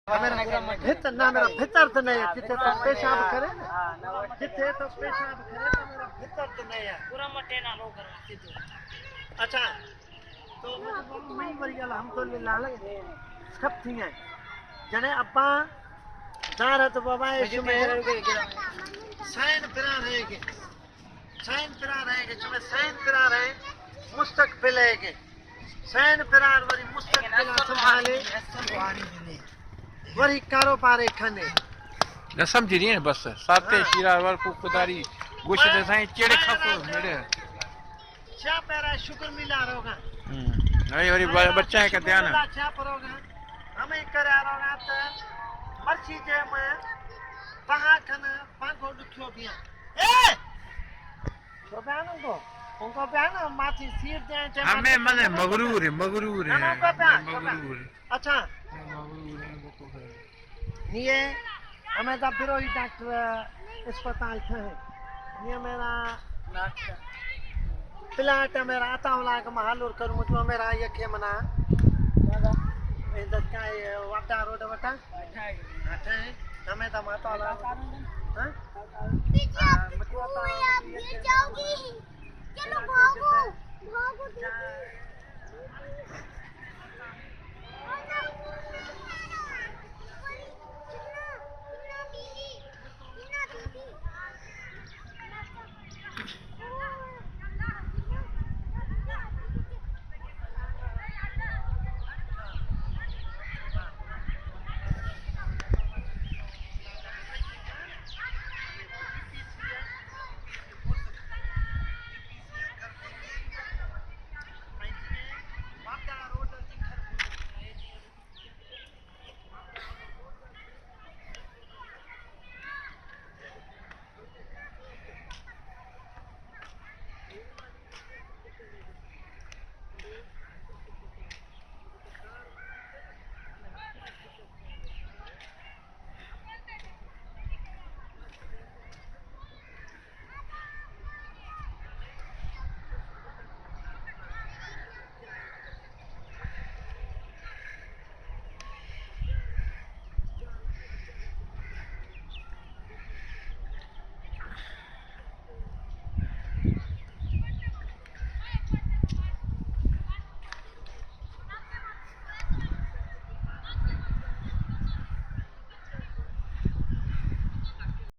भीतर ना मेरा भीतर तो नहीं है जिथे तो पेशाब करे ना जिथे तो पेशाब करे तो मेरा भीतर तो नहीं है पूरा मटे ना लो करवा सीधो। अच्छा तो मैं वरी गल हम तो लाल सब थी है जने अब्बा दार तो बाबा इसमें साइन पिरा रहेंगे जो साइन पिरा रहे मुस्तकबिल है के साइन पिरार वरी मुस्तकबिल संभाले वरी कारोबार खने न समझी रही है बस साते शीरा वर को खुदारी गोश्त दे साईं चेड़े खपो मेरे क्या पैरा शुक्र मिला रोगा अरे वरी बच्चा है का ध्यान क्या परोगा हमें करे रोगा त मर्ची जे में पहा खन पांगो दुखियो बिया ए तो बयान को उनको बयान माथी सीट दे हमें मने मगरूर है मगरूर अच्छा ये हमें तो फिर वही डॉक्टर अस्पताल थे ये मेरा प्लाट मेरा आता वाला का मालूर करूँ मुझे मेरा ये क्या मना इधर क्या ये वाटा रोड वाटा अच्छा है हमें तो माता वाला हाँ चलो भागो भागो